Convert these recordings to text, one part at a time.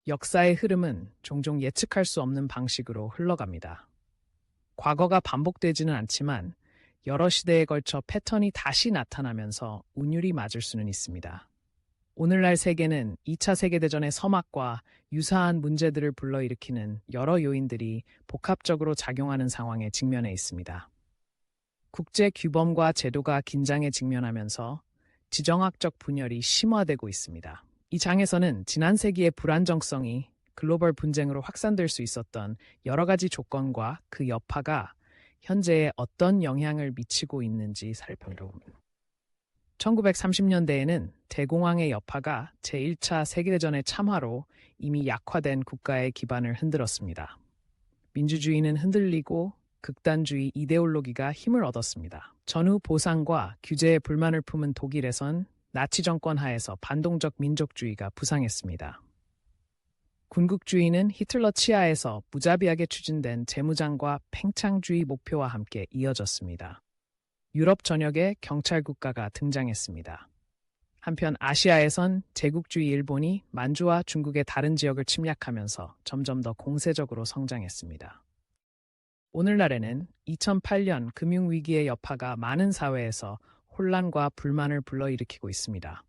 역사의 흐름은 종종 예측할 수 없는 방식으로 흘러갑니다. 과거가 반복되지는 않지만 여러 시대에 걸쳐 패턴이 다시 나타나면서 운율이 맞을 수는 있습니다. 오늘날 세계는 2차 세계대전의 서막과 유사한 문제들을 불러일으키는 여러 요인들이 복합적으로 작용하는 상황에 직면해 있습니다. 국제 규범과 제도가 긴장에 직면하면서 지정학적 분열이 심화되고 있습니다. 이 장에서는 지난 세기의 불안정성이 글로벌 분쟁으로 확산될 수 있었던 여러 가지 조건과 그 여파가 현재에 어떤 영향을 미치고 있는지 살펴봅니다. 1930년대에는 대공황의 여파가 제1차 세계대전의 참화로 이미 약화된 국가의 기반을 흔들었습니다. 민주주의는 흔들리고 극단주의 이데올로기가 힘을 얻었습니다. 전후 보상과 규제에 불만을 품은 독일에선 나치 정권 하에서 반동적 민족주의가 부상했습니다. 군국주의는 히틀러 치하에서 무자비하게 추진된 재무장과 팽창주의 목표와 함께 이어졌습니다. 유럽 전역에 경찰 국가가 등장했습니다. 한편 아시아에선 제국주의 일본이 만주와 중국의 다른 지역을 침략하면서 점점 더 공세적으로 성장했습니다. 오늘날에는 2008년 금융위기의 여파가 많은 사회에서 혼란과 불만을 불러일으키고 있습니다.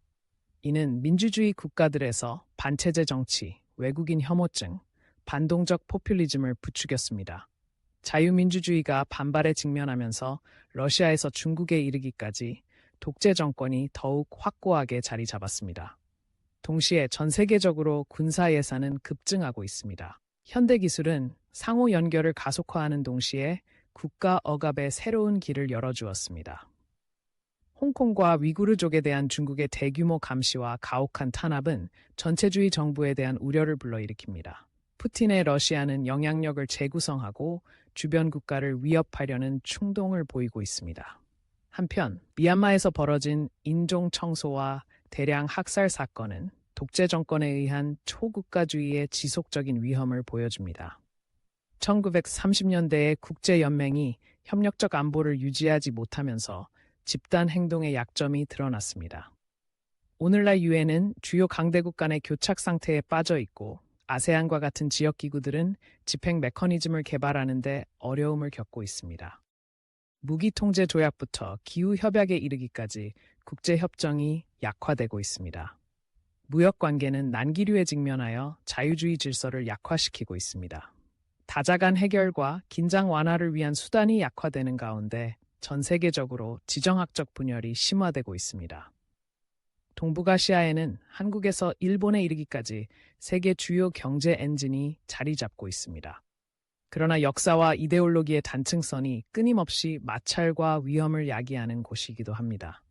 이는 민주주의 국가들에서 반체제 정치, 외국인 혐오증, 반동적 포퓰리즘을 부추겼습니다. 자유민주주의가 반발에 직면하면서 러시아에서 중국에 이르기까지 독재 정권이 더욱 확고하게 자리 잡았습니다. 동시에 전 세계적으로 군사 예산은 급증하고 있습니다. 현대 기술은 상호 연결을 가속화하는 동시에 국가 억압의 새로운 길을 열어주었습니다. 홍콩과 위구르족에 대한 중국의 대규모 감시와 가혹한 탄압은 전체주의 정부에 대한 우려를 불러일으킵니다. 푸틴의 러시아는 영향력을 재구성하고 주변 국가를 위협하려는 충동을 보이고 있습니다. 한편 미얀마에서 벌어진 인종 청소와 대량 학살 사건은 독재 정권에 의한 초국가주의의 지속적인 위험을 보여줍니다. 1930년대에 국제연맹이 협력적 안보를 유지하지 못하면서 집단 행동의 약점이 드러났습니다. 오늘날 유엔은 주요 강대국 간의 교착 상태에 빠져 있고 아세안과 같은 지역기구들은 집행 메커니즘을 개발하는 데 어려움을 겪고 있습니다. 무기통제 조약부터 기후협약에 이르기까지 국제협정이 약화되고 있습니다. 무역관계는 난기류에 직면하여 자유주의 질서를 약화시키고 있습니다. 다자간 해결과 긴장 완화를 위한 수단이 약화되는 가운데 전 세계적으로 지정학적 분열이 심화되고 있습니다. 동북아시아에는 한국에서 일본에 이르기까지 세계 주요 경제 엔진이 자리 잡고 있습니다. 그러나 역사와 이데올로기의 단층선이 끊임없이 마찰과 위험을 야기하는 곳이기도 합니다.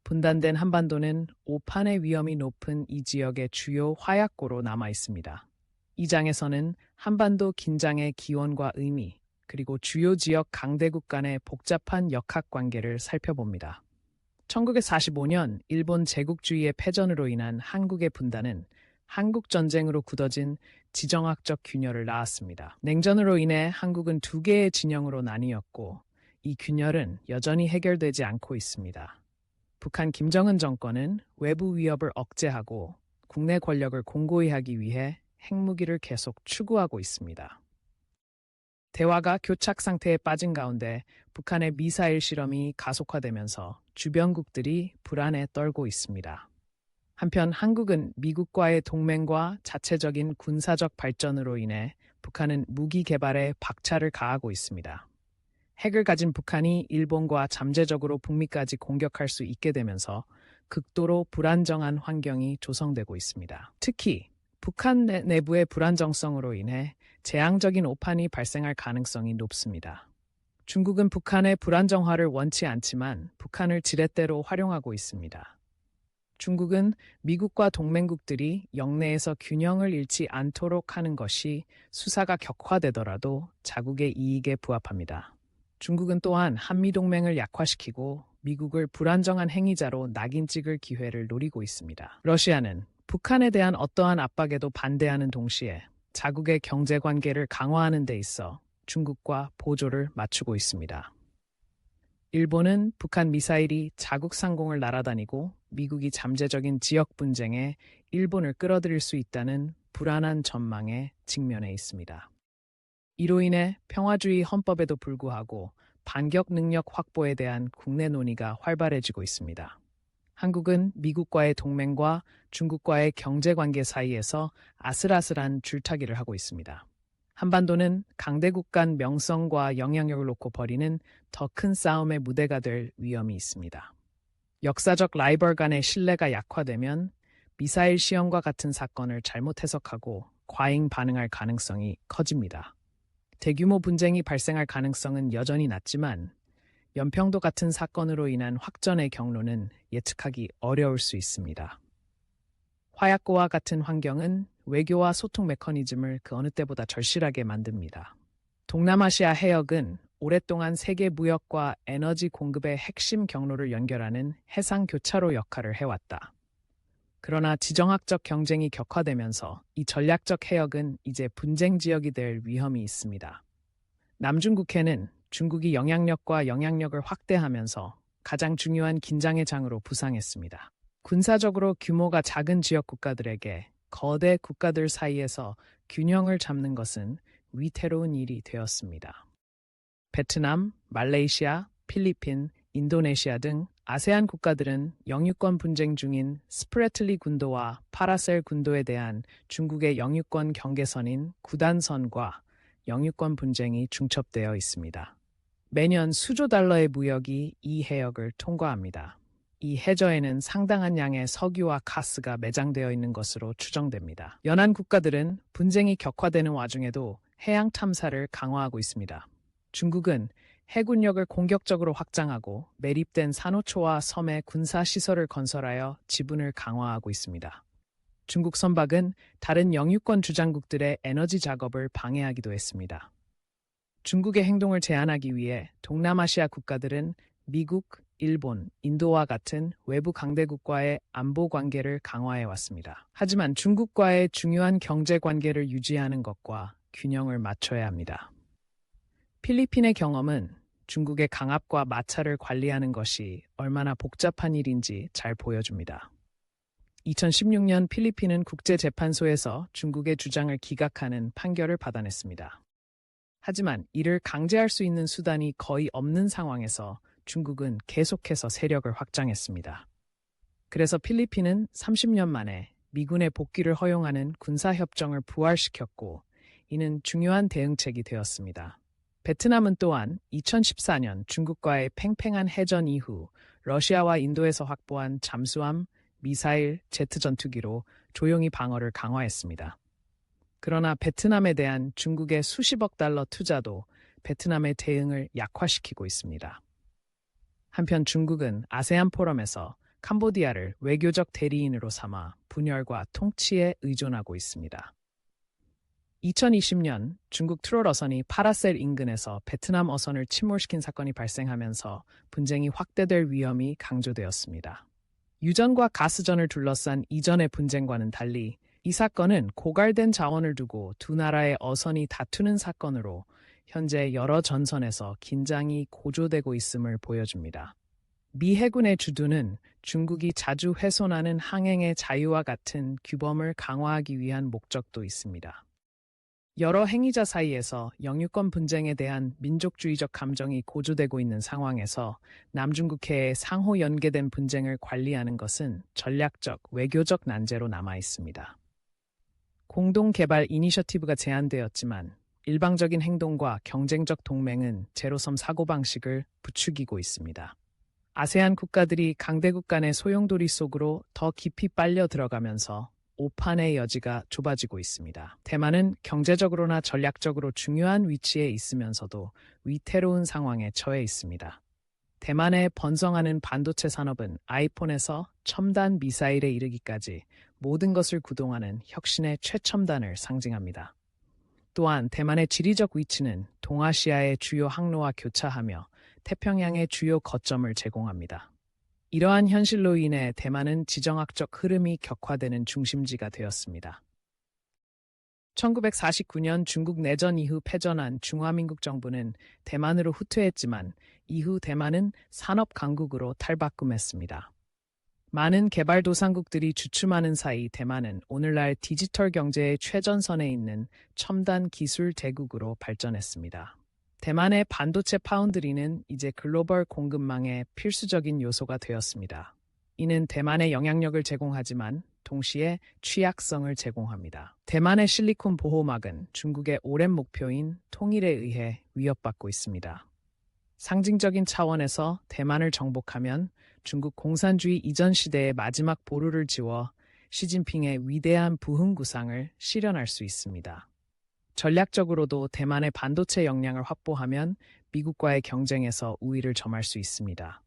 분단된 한반도는 오판의 위험이 높은 이 지역의 주요 화약고로 남아 있습니다. 이 장에서는 한반도 긴장의 기원과 의미, 그리고 주요 지역 강대국 간의 복잡한 역학관계를 살펴봅니다. 1945년 일본 제국주의의 패전으로 인한 한국의 분단은 한국전쟁으로 굳어진 지정학적 균열을 낳았습니다. 냉전으로 인해 한국은 두 개의 진영으로 나뉘었고 이 균열은 여전히 해결되지 않고 있습니다. 북한 김정은 정권은 외부 위협을 억제하고 국내 권력을 공고히 하기 위해 핵무기를 계속 추구하고 있습니다. 대화가 교착 상태에 빠진 가운데 북한의 미사일 실험이 가속화되면서 주변국들이 불안에 떨고 있습니다. 한편 한국은 미국과의 동맹과 자체적인 군사적 발전으로 인해 북한은 무기 개발에 박차를 가하고 있습니다. 핵을 가진 북한이 일본과 잠재적으로 북미까지 공격할 수 있게 되면서 극도로 불안정한 환경이 조성되고 있습니다. 특히 북한 내부의 불안정성으로 인해 재앙적인 오판이 발생할 가능성이 높습니다. 중국은 북한의 불안정화를 원치 않지만 북한을 지렛대로 활용하고 있습니다. 중국은 미국과 동맹국들이 영내에서 균형을 잃지 않도록 하는 것이 수사가 격화되더라도 자국의 이익에 부합합니다. 중국은 또한 한미동맹을 약화시키고 미국을 불안정한 행위자로 낙인 찍을 기회를 노리고 있습니다. 러시아는 북한에 대한 어떠한 압박에도 반대하는 동시에 자국의 경제관계를 강화하는 데 있어 중국과 보조를 맞추고 있습니다. 일본은 북한 미사일이 자국 상공을 날아다니고 미국이 잠재적인 지역 분쟁에 일본을 끌어들일 수 있다는 불안한 전망에 직면해 있습니다. 이로 인해 평화주의 헌법에도 불구하고 반격 능력 확보에 대한 국내 논의가 활발해지고 있습니다. 한국은 미국과의 동맹과 중국과의 경제관계 사이에서 아슬아슬한 줄타기를 하고 있습니다. 한반도는 강대국 간 명성과 영향력을 놓고 벌이는 더 큰 싸움의 무대가 될 위험이 있습니다. 역사적 라이벌 간의 신뢰가 약화되면 미사일 시험과 같은 사건을 잘못 해석하고 과잉 반응할 가능성이 커집니다. 대규모 분쟁이 발생할 가능성은 여전히 낮지만 연평도 같은 사건으로 인한 확전의 경로는 예측하기 어려울 수 있습니다. 화약고와 같은 환경은 외교와 소통 메커니즘을 그 어느 때보다 절실하게 만듭니다. 동남아시아 해역은 오랫동안 세계 무역과 에너지 공급의 핵심 경로를 연결하는 해상 교차로 역할을 해왔다. 그러나 지정학적 경쟁이 격화되면서 이 전략적 해역은 이제 분쟁 지역이 될 위험이 있습니다. 남중국해는 중국이 영향력과 영향력을 확대하면서 가장 중요한 긴장의 장으로 부상했습니다. 군사적으로 규모가 작은 지역 국가들에게 거대 국가들 사이에서 균형을 잡는 것은 위태로운 일이 되었습니다. 베트남, 말레이시아, 필리핀, 인도네시아 등 아세안 국가들은 영유권 분쟁 중인 스프래틀리 군도와 파라셀 군도에 대한 중국의 영유권 경계선인 구단선과 영유권 분쟁이 중첩되어 있습니다. 매년 수조 달러의 무역이 이 해역을 통과합니다. 이 해저에는 상당한 양의 석유와 가스가 매장되어 있는 것으로 추정됩니다. 연안 국가들은 분쟁이 격화되는 와중에도 해양 탐사를 강화하고 있습니다. 중국은 해군력을 공격적으로 확장하고 매립된 산호초와 섬에 군사시설을 건설하여 지분을 강화하고 있습니다. 중국 선박은 다른 영유권 주장국들의 에너지 작업을 방해하기도 했습니다. 중국의 행동을 제한하기 위해 동남아시아 국가들은 미국, 일본, 인도와 같은 외부 강대국과의 안보 관계를 강화해 왔습니다. 하지만 중국과의 중요한 경제 관계를 유지하는 것과 균형을 맞춰야 합니다. 필리핀의 경험은 중국의 강압과 마찰을 관리하는 것이 얼마나 복잡한 일인지 잘 보여줍니다. 2016년 필리핀은 국제재판소에서 중국의 주장을 기각하는 판결을 받아냈습니다. 하지만 이를 강제할 수 있는 수단이 거의 없는 상황에서 중국은 계속해서 세력을 확장했습니다. 그래서 필리핀은 30년 만에 미군의 복귀를 허용하는 군사협정을 부활시켰고 이는 중요한 대응책이 되었습니다. 베트남은 또한 2014년 중국과의 팽팽한 해전 이후 러시아와 인도에서 확보한 잠수함, 미사일, 제트 전투기로 조용히 방어를 강화했습니다. 그러나 베트남에 대한 중국의 수십억 달러 투자도 베트남의 대응을 약화시키고 있습니다. 한편 중국은 아세안 포럼에서 캄보디아를 외교적 대리인으로 삼아 분열과 통치에 의존하고 있습니다. 2020년 중국 트롤 어선이 파라셀 인근에서 베트남 어선을 침몰시킨 사건이 발생하면서 분쟁이 확대될 위험이 강조되었습니다. 유전과 가스전을 둘러싼 이전의 분쟁과는 달리 이 사건은 고갈된 자원을 두고 두 나라의 어선이 다투는 사건으로 현재 여러 전선에서 긴장이 고조되고 있음을 보여줍니다. 미 해군의 주둔은 중국이 자주 훼손하는 항행의 자유와 같은 규범을 강화하기 위한 목적도 있습니다. 여러 행위자 사이에서 영유권 분쟁에 대한 민족주의적 감정이 고조되고 있는 상황에서 남중국해의 상호 연계된 분쟁을 관리하는 것은 전략적, 외교적 난제로 남아 있습니다. 공동개발 이니셔티브가 제안되었지만 일방적인 행동과 경쟁적 동맹은 제로섬 사고방식을 부추기고 있습니다. 아세안 국가들이 강대국 간의 소용돌이 속으로 더 깊이 빨려 들어가면서 오판의 여지가 좁아지고 있습니다. 대만은 경제적으로나 전략적으로 중요한 위치에 있으면서도 위태로운 상황에 처해 있습니다. 대만의 번성하는 반도체 산업은 아이폰에서 첨단 미사일에 이르기까지 모든 것을 구동하는 혁신의 최첨단을 상징합니다. 또한 대만의 지리적 위치는 동아시아의 주요 항로와 교차하며 태평양의 주요 거점을 제공합니다. 이러한 현실로 인해 대만은 지정학적 흐름이 격화되는 중심지가 되었습니다. 1949년 중국 내전 이후 패전한 중화민국 정부는 대만으로 후퇴했지만 이후 대만은 산업 강국으로 탈바꿈했습니다. 많은 개발도상국들이 주춤하는 사이 대만은 오늘날 디지털 경제의 최전선에 있는 첨단 기술 대국으로 발전했습니다. 대만의 반도체 파운드리는 이제 글로벌 공급망의 필수적인 요소가 되었습니다. 이는 대만의 영향력을 제공하지만 동시에 취약성을 제공합니다. 대만의 실리콘 보호막은 중국의 오랜 목표인 통일에 의해 위협받고 있습니다. 상징적인 차원에서 대만을 정복하면 중국 공산주의 이전 시대의 마지막 보루를 지워 시진핑의 위대한 부흥구상을 실현할 수 있습니다. 전략적으로도 대만의 반도체 역량을 확보하면 미국과의 경쟁에서 우위를 점할 수 있습니다.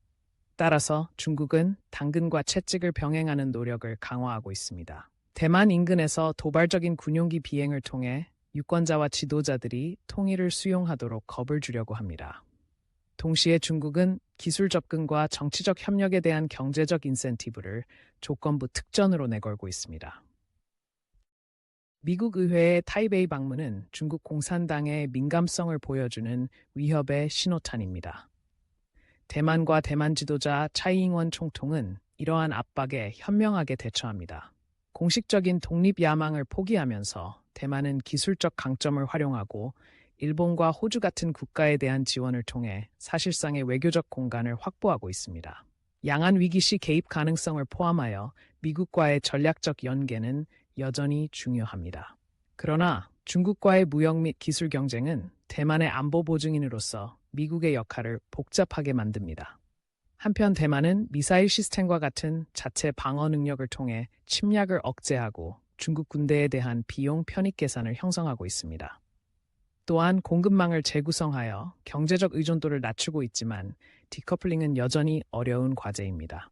따라서 중국은 당근과 채찍을 병행하는 노력을 강화하고 있습니다. 대만 인근에서 도발적인 군용기 비행을 통해 유권자와 지도자들이 통일을 수용하도록 겁을 주려고 합니다. 동시에 중국은 기술 접근과 정치적 협력에 대한 경제적 인센티브를 조건부 특전으로 내걸고 있습니다. 미국 의회의 타이베이 방문은 중국 공산당의 민감성을 보여주는 위협의 신호탄입니다. 대만과 대만 지도자 차이잉원 총통은 이러한 압박에 현명하게 대처합니다. 공식적인 독립 야망을 포기하면서 대만은 기술적 강점을 활용하고 일본과 호주 같은 국가에 대한 지원을 통해 사실상의 외교적 공간을 확보하고 있습니다. 양안 위기 시 개입 가능성을 포함하여 미국과의 전략적 연계는 여전히 중요합니다. 그러나 중국과의 무역 및 기술 경쟁은 대만의 안보 보증인으로서 미국의 역할을 복잡하게 만듭니다. 한편 대만은 미사일 시스템과 같은 자체 방어 능력을 통해 침략을 억제하고 중국 군대에 대한 비용 편익 계산을 형성하고 있습니다. 또한 공급망을 재구성하여 경제적 의존도를 낮추고 있지만 디커플링은 여전히 어려운 과제입니다.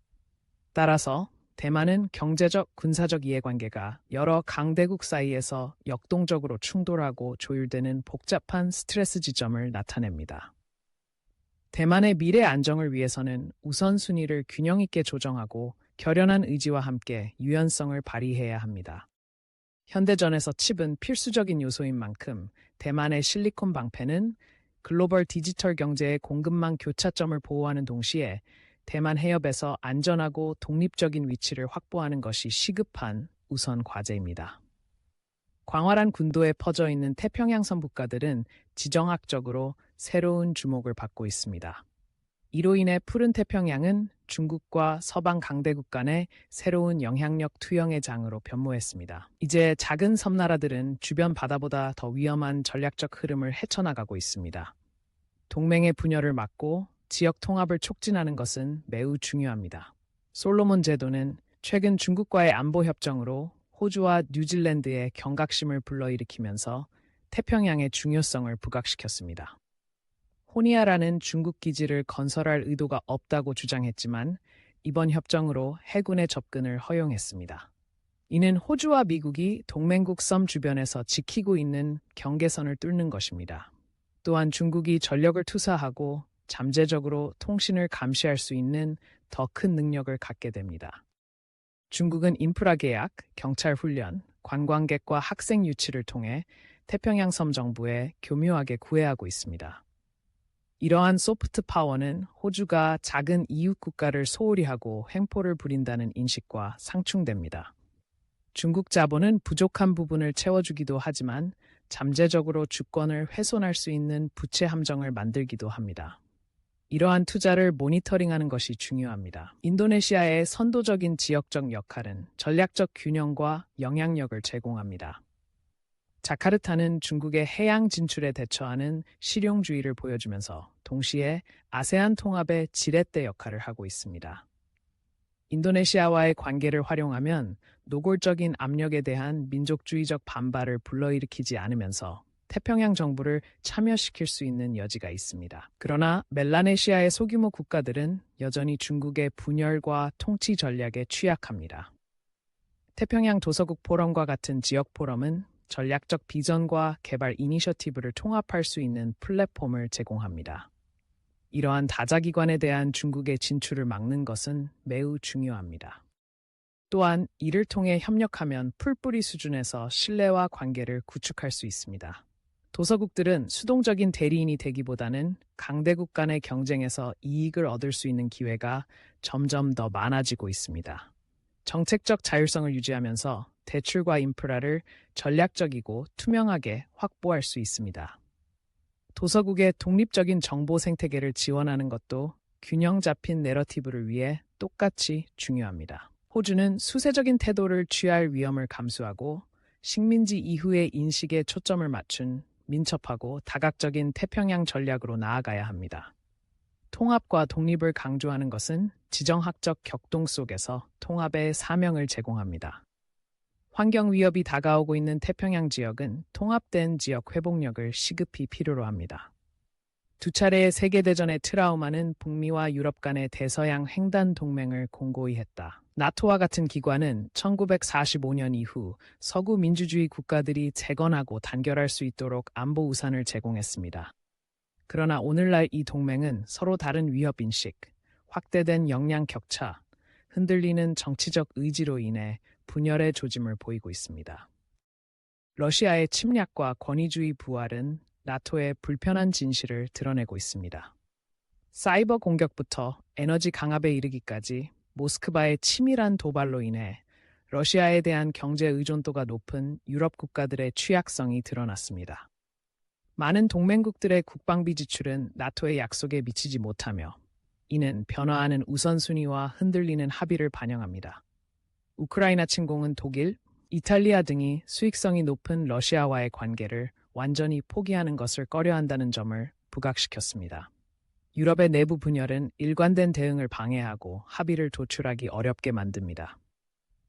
따라서 대만은 경제적, 군사적 이해관계가 여러 강대국 사이에서 역동적으로 충돌하고 조율되는 복잡한 스트레스 지점을 나타냅니다. 대만의 미래 안정을 위해서는 우선순위를 균형 있게 조정하고 결연한 의지와 함께 유연성을 발휘해야 합니다. 현대전에서 칩은 필수적인 요소인 만큼 대만의 실리콘 방패는 글로벌 디지털 경제의 공급망 교차점을 보호하는 동시에 대만 해협에서 안전하고 독립적인 위치를 확보하는 것이 시급한 우선 과제입니다. 광활한 군도에 퍼져 있는 태평양 선국가들은 지정학적으로 새로운 주목을 받고 있습니다. 이로 인해 푸른 태평양은 중국과 서방 강대국 간의 새로운 영향력 투영의 장으로 변모했습니다. 이제 작은 섬나라들은 주변 바다보다 더 위험한 전략적 흐름을 헤쳐나가고 있습니다. 동맹의 분열을 막고 지역 통합을 촉진하는 것은 매우 중요합니다. 솔로몬 제도는 최근 중국과의 안보 협정으로 호주와 뉴질랜드의 경각심을 불러일으키면서 태평양의 중요성을 부각시켰습니다. 호니아라는 중국 기지를 건설할 의도가 없다고 주장했지만 이번 협정으로 해군의 접근을 허용했습니다. 이는 호주와 미국이 동맹국 섬 주변에서 지키고 있는 경계선을 뚫는 것입니다. 또한 중국이 전력을 투사하고 잠재적으로 통신을 감시할 수 있는 더 큰 능력을 갖게 됩니다. 중국은 인프라 계약, 경찰 훈련, 관광객과 학생 유치를 통해 태평양 섬 정부에 교묘하게 구애하고 있습니다. 이러한 소프트 파워는 호주가 작은 이웃 국가를 소홀히 하고 횡포를 부린다는 인식과 상충됩니다. 중국 자본은 부족한 부분을 채워주기도 하지만 잠재적으로 주권을 훼손할 수 있는 부채 함정을 만들기도 합니다. 이러한 투자를 모니터링하는 것이 중요합니다. 인도네시아의 선도적인 지역적 역할은 전략적 균형과 영향력을 제공합니다. 자카르타는 중국의 해양 진출에 대처하는 실용주의를 보여주면서 동시에 아세안 통합의 지렛대 역할을 하고 있습니다. 인도네시아와의 관계를 활용하면 노골적인 압력에 대한 민족주의적 반발을 불러일으키지 않으면서 태평양 정부를 참여시킬 수 있는 여지가 있습니다. 그러나 멜라네시아의 소규모 국가들은 여전히 중국의 분열과 통치 전략에 취약합니다. 태평양 도서국 포럼과 같은 지역 포럼은 전략적 비전과 개발 이니셔티브를 통합할 수 있는 플랫폼을 제공합니다. 이러한 다자기관에 대한 중국의 진출을 막는 것은 매우 중요합니다. 또한 이를 통해 협력하면 풀뿌리 수준에서 신뢰와 관계를 구축할 수 있습니다. 도서국들은 수동적인 대리인이 되기보다는 강대국 간의 경쟁에서 이익을 얻을 수 있는 기회가 점점 더 많아지고 있습니다. 정책적 자율성을 유지하면서 대출과 인프라를 전략적이고 투명하게 확보할 수 있습니다. 도서국의 독립적인 정보 생태계를 지원하는 것도 균형 잡힌 내러티브를 위해 똑같이 중요합니다. 호주는 수세적인 태도를 취할 위험을 감수하고 식민지 이후의 인식에 초점을 맞춘 민첩하고 다각적인 태평양 전략으로 나아가야 합니다. 통합과 독립을 강조하는 것은 지정학적 격동 속에서 통합의 사명을 제공합니다. 환경 위협이 다가오고 있는 태평양 지역은 통합된 지역 회복력을 시급히 필요로 합니다. 두 차례의 세계대전의 트라우마는 북미와 유럽 간의 대서양 횡단 동맹을 공고히 했다. 나토와 같은 기관은 1945년 이후 서구 민주주의 국가들이 재건하고 단결할 수 있도록 안보 우산을 제공했습니다. 그러나 오늘날 이 동맹은 서로 다른 위협인식, 확대된 역량 격차, 흔들리는 정치적 의지로 인해 분열의 조짐을 보이고 있습니다. 러시아의 침략과 권위주의 부활은 나토의 불편한 진실을 드러내고 있습니다. 사이버 공격부터 에너지 강압에 이르기까지 모스크바의 치밀한 도발로 인해 러시아에 대한 경제 의존도가 높은 유럽 국가들의 취약성이 드러났습니다. 많은 동맹국들의 국방비 지출은 나토의 약속에 미치지 못하며 이는 변화하는 우선순위와 흔들리는 합의를 반영합니다. 우크라이나 침공은 독일, 이탈리아 등이 수익성이 높은 러시아와의 관계를 완전히 포기하는 것을 꺼려한다는 점을 부각시켰습니다. 유럽의 내부 분열은 일관된 대응을 방해하고 합의를 도출하기 어렵게 만듭니다.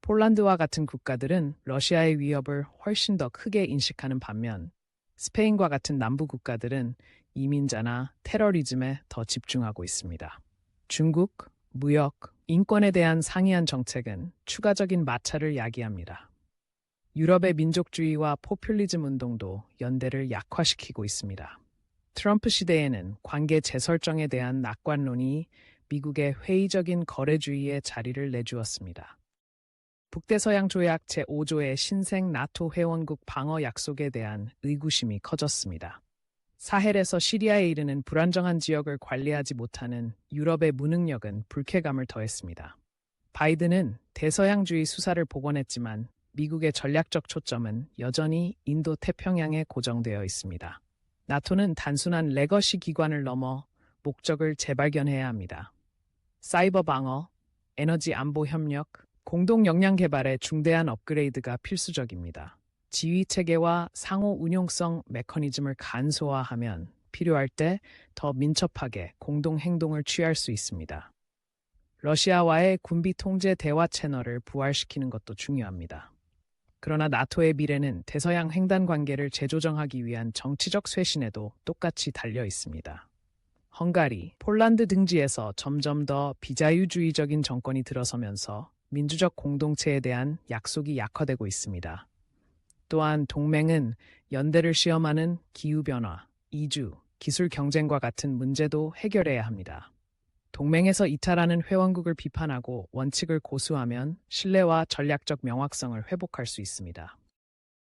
폴란드와 같은 국가들은 러시아의 위협을 훨씬 더 크게 인식하는 반면 스페인과 같은 남부 국가들은 이민자나 테러리즘에 더 집중하고 있습니다. 중국, 무역, 인권에 대한 상이한 정책은 추가적인 마찰을 야기합니다. 유럽의 민족주의와 포퓰리즘 운동도 연대를 약화시키고 있습니다. 트럼프 시대에는 관계 재설정에 대한 낙관론이 미국의 회의적인 거래주의에 자리를 내주었습니다. 북대서양 조약 제5조의 신생 나토 회원국 방어 약속에 대한 의구심이 커졌습니다. 사헬에서 시리아에 이르는 불안정한 지역을 관리하지 못하는 유럽의 무능력은 불쾌감을 더했습니다. 바이든은 대서양주의 수사를 복원했지만 미국의 전략적 초점은 여전히 인도 태평양에 고정되어 있습니다. 나토는 단순한 레거시 기관을 넘어 목적을 재발견해야 합니다. 사이버 방어, 에너지 안보 협력, 공동 역량 개발의 중대한 업그레이드가 필수적입니다. 지휘 체계와 상호 운용성 메커니즘을 간소화하면 필요할 때 더 민첩하게 공동 행동을 취할 수 있습니다. 러시아와의 군비 통제 대화 채널을 부활시키는 것도 중요합니다. 그러나 나토의 미래는 대서양 횡단 관계를 재조정하기 위한 정치적 쇄신에도 똑같이 달려 있습니다. 헝가리, 폴란드 등지에서 점점 더 비자유주의적인 정권이 들어서면서 민주적 공동체에 대한 약속이 약화되고 있습니다. 또한 동맹은 연대를 시험하는 기후변화, 이주, 기술 경쟁과 같은 문제도 해결해야 합니다. 동맹에서 이탈하는 회원국을 비판하고 원칙을 고수하면 신뢰와 전략적 명확성을 회복할 수 있습니다.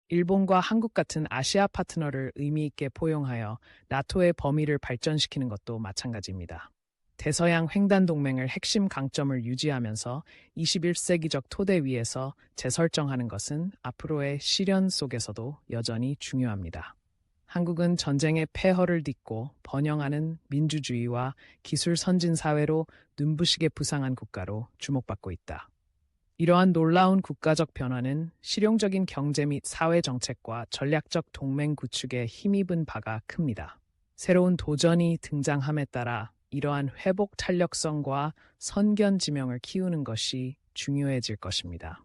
일본과 한국 같은 아시아 파트너를 의미 있게 포용하여 나토의 범위를 발전시키는 것도 마찬가지입니다. 대서양 횡단 동맹을 핵심 강점을 유지하면서 21세기적 토대 위에서 재설정하는 것은 앞으로의 시련 속에서도 여전히 중요합니다. 한국은 전쟁의 폐허를 딛고 번영하는 민주주의와 기술 선진 사회로 눈부시게 부상한 국가로 주목받고 있다. 이러한 놀라운 국가적 변화는 실용적인 경제 및 사회 정책과 전략적 동맹 구축에 힘입은 바가 큽니다. 새로운 도전이 등장함에 따라 이러한 회복 탄력성과 선견 지명을 키우는 것이 중요해질 것입니다.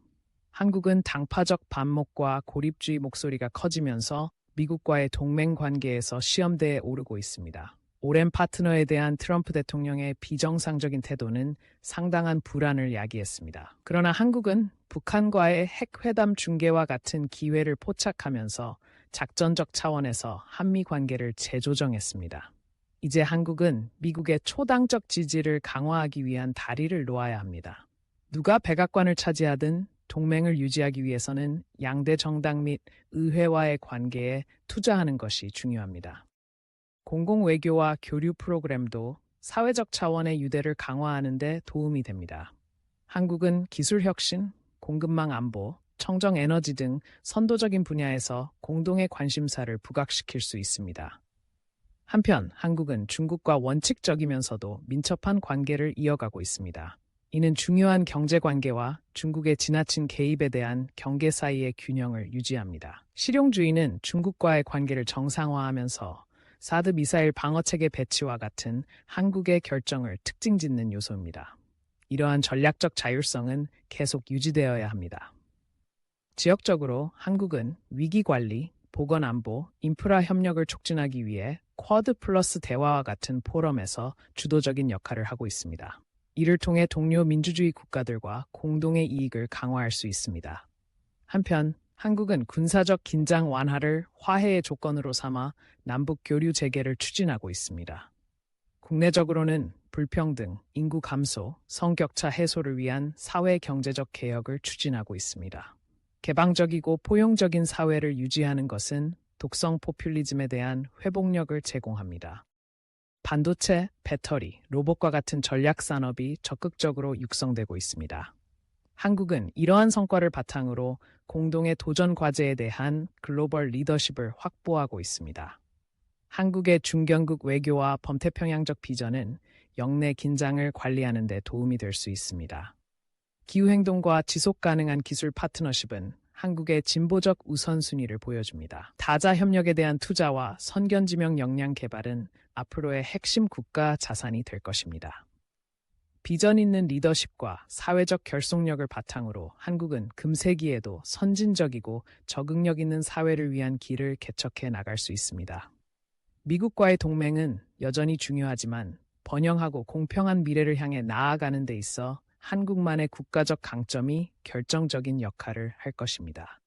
한국은 당파적 반목과 고립주의 목소리가 커지면서 미국과의 동맹 관계에서 시험대에 오르고 있습니다. 오랜 파트너에 대한 트럼프 대통령의 비정상적인 태도는 상당한 불안을 야기했습니다. 그러나 한국은 북한과의 핵회담 중계와 같은 기회를 포착하면서 작전적 차원에서 한미 관계를 재조정했습니다. 이제 한국은 미국의 초당적 지지를 강화하기 위한 다리를 놓아야 합니다. 누가 백악관을 차지하든 동맹을 유지하기 위해서는 양대 정당 및 의회와의 관계에 투자하는 것이 중요합니다. 공공외교와 교류 프로그램도 사회적 차원의 유대를 강화하는 데 도움이 됩니다. 한국은 기술혁신, 공급망 안보, 청정에너지 등 선도적인 분야에서 공동의 관심사를 부각시킬 수 있습니다. 한편 한국은 중국과 원칙적이면서도 민첩한 관계를 이어가고 있습니다. 이는 중요한 경제관계와 중국의 지나친 개입에 대한 경계 사이의 균형을 유지합니다. 실용주의는 중국과의 관계를 정상화하면서 사드 미사일 방어체계 배치와 같은 한국의 결정을 특징짓는 요소입니다. 이러한 전략적 자율성은 계속 유지되어야 합니다. 지역적으로 한국은 위기관리, 보건안보, 인프라 협력을 촉진하기 위해 쿼드 플러스 대화와 같은 포럼에서 주도적인 역할을 하고 있습니다. 이를 통해 동료 민주주의 국가들과 공동의 이익을 강화할 수 있습니다. 한편 한국은 군사적 긴장 완화를 화해의 조건으로 삼아 남북 교류 재개를 추진하고 있습니다. 국내적으로는 불평등, 인구 감소, 성격차 해소를 위한 사회 경제적 개혁을 추진하고 있습니다. 개방적이고 포용적인 사회를 유지하는 것은 독성 포퓰리즘에 대한 회복력을 제공합니다. 반도체, 배터리, 로봇과 같은 전략 산업이 적극적으로 육성되고 있습니다. 한국은 이러한 성과를 바탕으로 공동의 도전 과제에 대한 글로벌 리더십을 확보하고 있습니다. 한국의 중견국 외교와 범태평양적 비전은 영내 긴장을 관리하는 데 도움이 될 수 있습니다. 기후행동과 지속가능한 기술 파트너십은 한국의 진보적 우선순위를 보여줍니다. 다자 협력에 대한 투자와 선견지명 역량 개발은 앞으로의 핵심 국가 자산이 될 것입니다. 비전 있는 리더십과 사회적 결속력을 바탕으로 한국은 금세기에도 선진적이고 적응력 있는 사회를 위한 길을 개척해 나갈 수 있습니다. 미국과의 동맹은 여전히 중요하지만 번영하고 공평한 미래를 향해 나아가는 데 있어 한국만의 국가적 강점이 결정적인 역할을 할 것입니다.